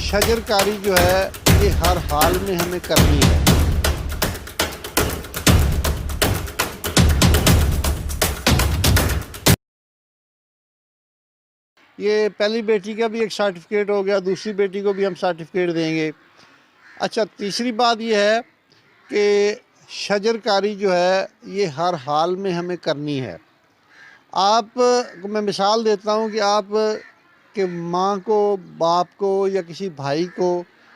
شجرکاری جو ہے یہ ہر حال میں ہمیں کرنی ہے۔ یہ پہلی بیٹی کا بھی ایک سرٹیفکیٹ ہو گیا، دوسری بیٹی کو بھی ہم سرٹیفکیٹ دیں گے۔ اچھا، تیسری بات یہ ہے کہ شجرکاری جو ہے یہ ہر حال میں ہمیں کرنی ہے۔ آپ کو میں مثال دیتا ہوں کہ آپ کہ ماں کو، باپ کو یا کسی بھائی کو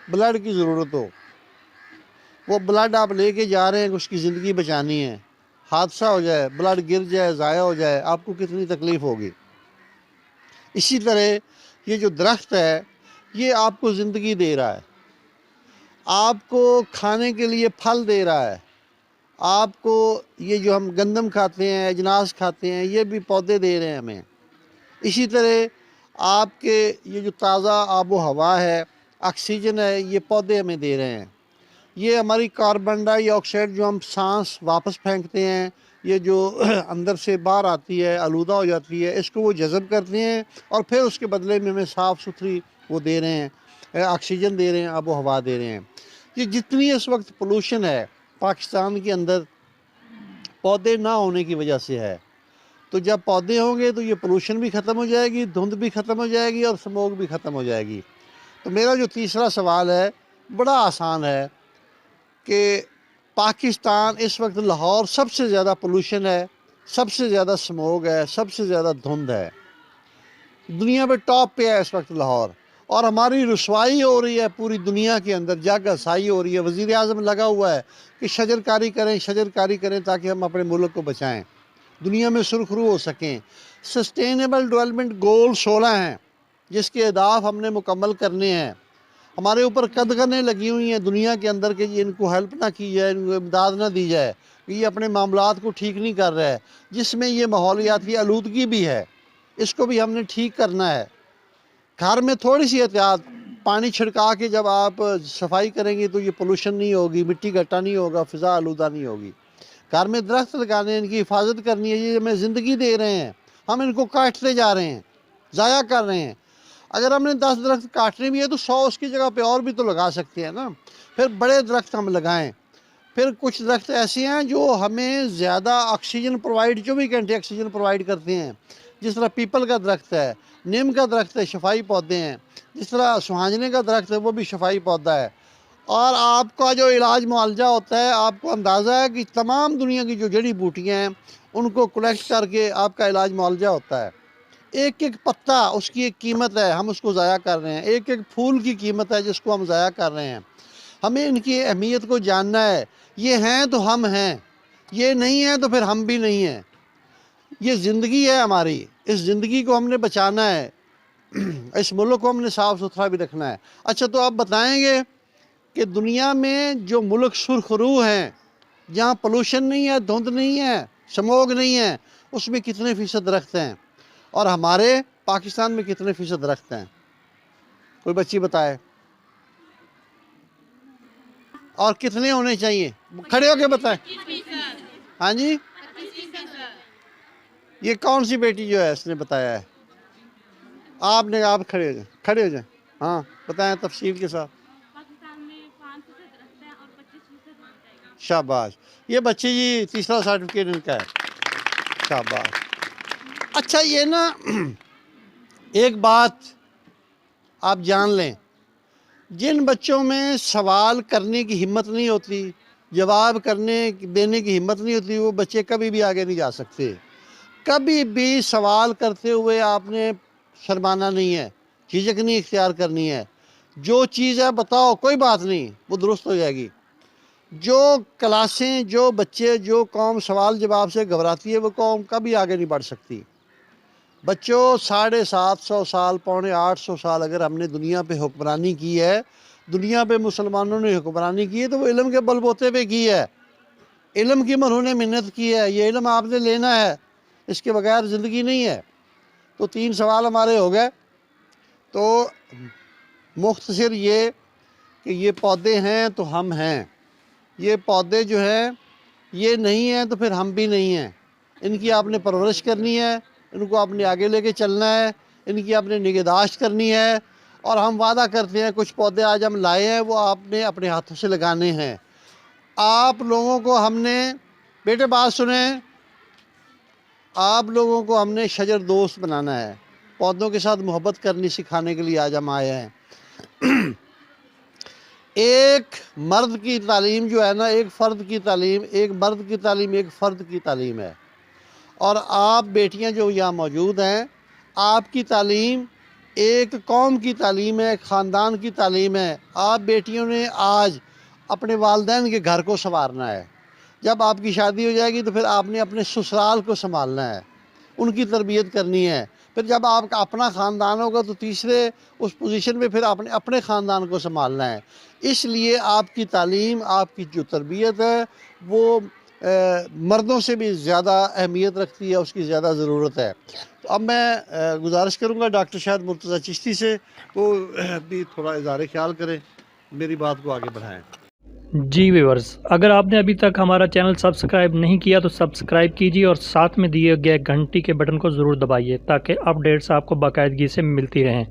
بلڈ کی ضرورت ہو، وہ بلڈ آپ لے کے جا رہے ہیں کہ اس کی زندگی بچانی ہے، حادثہ ہو جائے، بلڈ گر جائے، ضائع ہو جائے، آپ کو کتنی تکلیف ہوگی۔ اسی طرح یہ جو درخت ہے یہ آپ کو زندگی دے رہا ہے، آپ کو کھانے کے لیے پھل دے رہا ہے، آپ کو یہ جو ہم گندم کھاتے ہیں، اجناس کھاتے ہیں، یہ بھی پودے دے رہے ہیں ہمیں۔ اسی طرح آپ کے یہ جو تازہ آب و ہوا ہے، آکسیجن ہے، یہ پودے ہمیں دے رہے ہیں۔ یہ ہماری کاربن ڈائی آکسائڈ جو ہم سانس واپس پھینکتے ہیں، یہ جو اندر سے باہر آتی ہے، آلودہ ہو جاتی ہے، اس کو وہ جذب کرتے ہیں اور پھر اس کے بدلے میں ہمیں صاف ستھری وہ دے رہے ہیں، آکسیجن دے رہے ہیں، آب و ہوا دے رہے ہیں۔ یہ جتنی اس وقت پولوشن ہے پاکستان کے اندر پودے نہ ہونے کی وجہ سے ہے۔ تو جب پودے ہوں گے تو یہ پولوشن بھی ختم ہو جائے گی، دھند بھی ختم ہو جائے گی اور سموگ بھی ختم ہو جائے گی۔ تو میرا جو تیسرا سوال ہے بڑا آسان ہے کہ پاکستان اس وقت لاہور سب سے زیادہ پولوشن ہے، سب سے زیادہ سموگ ہے، سب سے زیادہ دھند ہے، دنیا میں ٹاپ پہ ہے اس وقت لاہور، اور ہماری رسوائی ہو رہی ہے پوری دنیا کے اندر، جگ ہسائی ہو رہی ہے۔ وزیر اعظم لگا ہوا ہے کہ شجرکاری کریں، شجرکاری کریں تاکہ ہم اپنے ملک کو بچائیں، دنیا میں سرخرو ہو سکیں۔ سسٹینیبل ڈیولپمنٹ گول 16 ہیں جس کے اہداف ہم نے مکمل کرنے ہیں۔ ہمارے اوپر قدغنیں لگی ہوئی ہیں دنیا کے اندر کہ ان کو ہیلپ نہ کی جائے، ان کو امداد نہ دی جائے، کہ یہ اپنے معاملات کو ٹھیک نہیں کر رہا ہے، جس میں یہ ماحولیاتی آلودگی بھی ہے، اس کو بھی ہم نے ٹھیک کرنا ہے۔ گھر میں تھوڑی سی احتیاط، پانی چھڑکا کے جب آپ صفائی کریں گے تو یہ پولوشن نہیں ہوگی، مٹی گٹا نہیں ہوگا، فضا آلودہ نہیں ہوگی۔ گھر میں درخت لگانے ہیں، ان کی حفاظت کرنی ہے، یہ ہمیں زندگی دے رہے ہیں، ہم ان کو کاٹتے جا رہے ہیں، ضائع کر رہے ہیں۔ اگر ہم نے 10 درخت کاٹنے بھی ہے تو 100 اس کی جگہ پہ اور بھی تو لگا سکتے ہیں نا۔ پھر بڑے درخت ہم لگائیں۔ پھر کچھ درخت ایسے ہیں جو ہمیں زیادہ آکسیجن پرووائڈ، 24 گھنٹے آکسیجن پرووائڈ کرتے ہیں، جس طرح پیپل کا درخت ہے، نیم کا درخت ہے، شفائی پودے ہیں، جس طرح سہانجنے کا درخت ہے، وہ بھی شفائی پودا ہے۔ اور آپ کا جو علاج معالجہ ہوتا ہے، آپ کو اندازہ ہے کہ تمام دنیا کی جو جڑی بوٹیاں ہیں ان کو کلیکٹ کر کے آپ کا علاج معالجہ ہوتا ہے۔ ایک ایک پتا اس کی ایک قیمت ہے، ہم اس کو ضائع کر رہے ہیں۔ ایک ایک پھول کی قیمت ہے جس کو ہم ضائع کر رہے ہیں۔ ہمیں ان کی اہمیت کو جاننا ہے۔ یہ ہیں تو ہم ہیں، یہ نہیں ہیں تو پھر ہم بھی نہیں ہیں۔ یہ زندگی ہے ہماری، اس زندگی کو ہم نے بچانا ہے، اس ملک کو ہم نے صاف ستھرا بھی رکھنا ہے۔ اچھا، تو آپ بتائیں گے کہ دنیا میں جو ملک سرخرو ہیں، جہاں پولوشن نہیں ہے، دھند نہیں ہے، سموگ نہیں ہے، اس میں کتنے فیصد درخت ہیں؟ اور ہمارے پاکستان میں کتنے فیصد درخت ہیں؟ کوئی بچی بتائے۔ اور کتنے ہونے چاہیے؟ کھڑے ہو کے بتائیں۔ ہاں جی، یہ کون سی بیٹی جو ہے اس نے بتایا ہے؟ آپ کھڑے ہو جائیں، کھڑے ہو جائیں، ہاں بتائیں تفصیل کے ساتھ۔ شاباش، یہ بچی جی تیسرا سرٹیفکیٹ ان کا ہے، شاباش۔ اچھا، یہ نا ایک بات آپ جان لیں، جن بچوں میں سوال کرنے کی ہمت نہیں ہوتی، جواب دینے کی ہمت نہیں ہوتی، وہ بچے کبھی بھی آگے نہیں جا سکتے۔ کبھی بھی سوال کرتے ہوئے آپ نے شرمانا نہیں ہے، جھجک نہیں اختیار کرنی ہے۔ جو چیز ہے بتاؤ، کوئی بات نہیں، وہ درست ہو جائے گی۔ جو کلاسیں، جو بچے، جو قوم سوال جواب سے گھبراتی ہے، وہ قوم کبھی آگے نہیں بڑھ سکتی۔ بچوں، 750 سال، 850 سال اگر ہم نے دنیا پہ حکمرانی کی ہے، دنیا پہ مسلمانوں نے حکمرانی کی ہے تو وہ علم کے بل بوتے پہ کی ہے، علم کی انہوں نے محنت کی ہے، یہ علم آپ نے لینا ہے، اس کے بغیر زندگی نہیں ہے۔ تو 3 سوال ہمارے ہو گئے۔ تو مختصر یہ کہ یہ پودے ہیں تو ہم ہیں، یہ پودے جو ہیں یہ نہیں ہیں تو پھر ہم بھی نہیں ہیں۔ ان کی آپ نے پرورش کرنی ہے، ان کو آپ نے آگے لے کے چلنا ہے، ان کی آپ نے نگہداشت کرنی ہے، اور ہم وعدہ کرتے ہیں کچھ پودے آج ہم لائے ہیں وہ آپ نے اپنے ہاتھوں سے لگانے ہیں. آپ لوگوں کو ہم نے بیٹے بات سنیں، آپ لوگوں کو ہم نے شجر دوست بنانا ہے، پودوں کے ساتھ محبت کرنی سکھانے کے لیے آج ہم آئے ہیں. ایک مرد کی تعلیم جو ہے نا، ایک فرد کی تعلیم، ایک مرد کی تعلیم ایک فرد کی تعلیم ہے. اور آپ بیٹیاں جو یہاں موجود ہیں، آپ کی تعلیم ایک قوم کی تعلیم ہے، ایک خاندان کی تعلیم ہے. آپ بیٹیوں نے آج اپنے والدین کے گھر کو سنوارنا ہے. جب آپ کی شادی ہو جائے گی تو پھر آپ نے اپنے سسرال کو سنبھالنا ہے، ان کی تربیت کرنی ہے. پھر جب آپ کا اپنا خاندان ہوگا تو تیسرے اس پوزیشن پہ پھر آپ نے اپنے خاندان کو سنبھالنا ہے. اس لیے آپ کی تعلیم، آپ کی جو تربیت ہے وہ مردوں سے بھی زیادہ اہمیت رکھتی ہے، اس کی زیادہ ضرورت ہے. تو اب میں گزارش کروں گا ڈاکٹر شاہد مرتضیٰ چشتی سے، وہ بھی تھوڑا اظہار خیال کریں، میری بات کو آگے بڑھائیں. جی ویورز، اگر آپ نے ابھی تک ہمارا چینل سبسکرائب نہیں کیا تو سبسکرائب کیجیے اور ساتھ میں دیے گئے گھنٹی کے بٹن کو ضرور دبائیے تاکہ اپڈیٹس آپ کو باقاعدگی سے ملتی رہیں.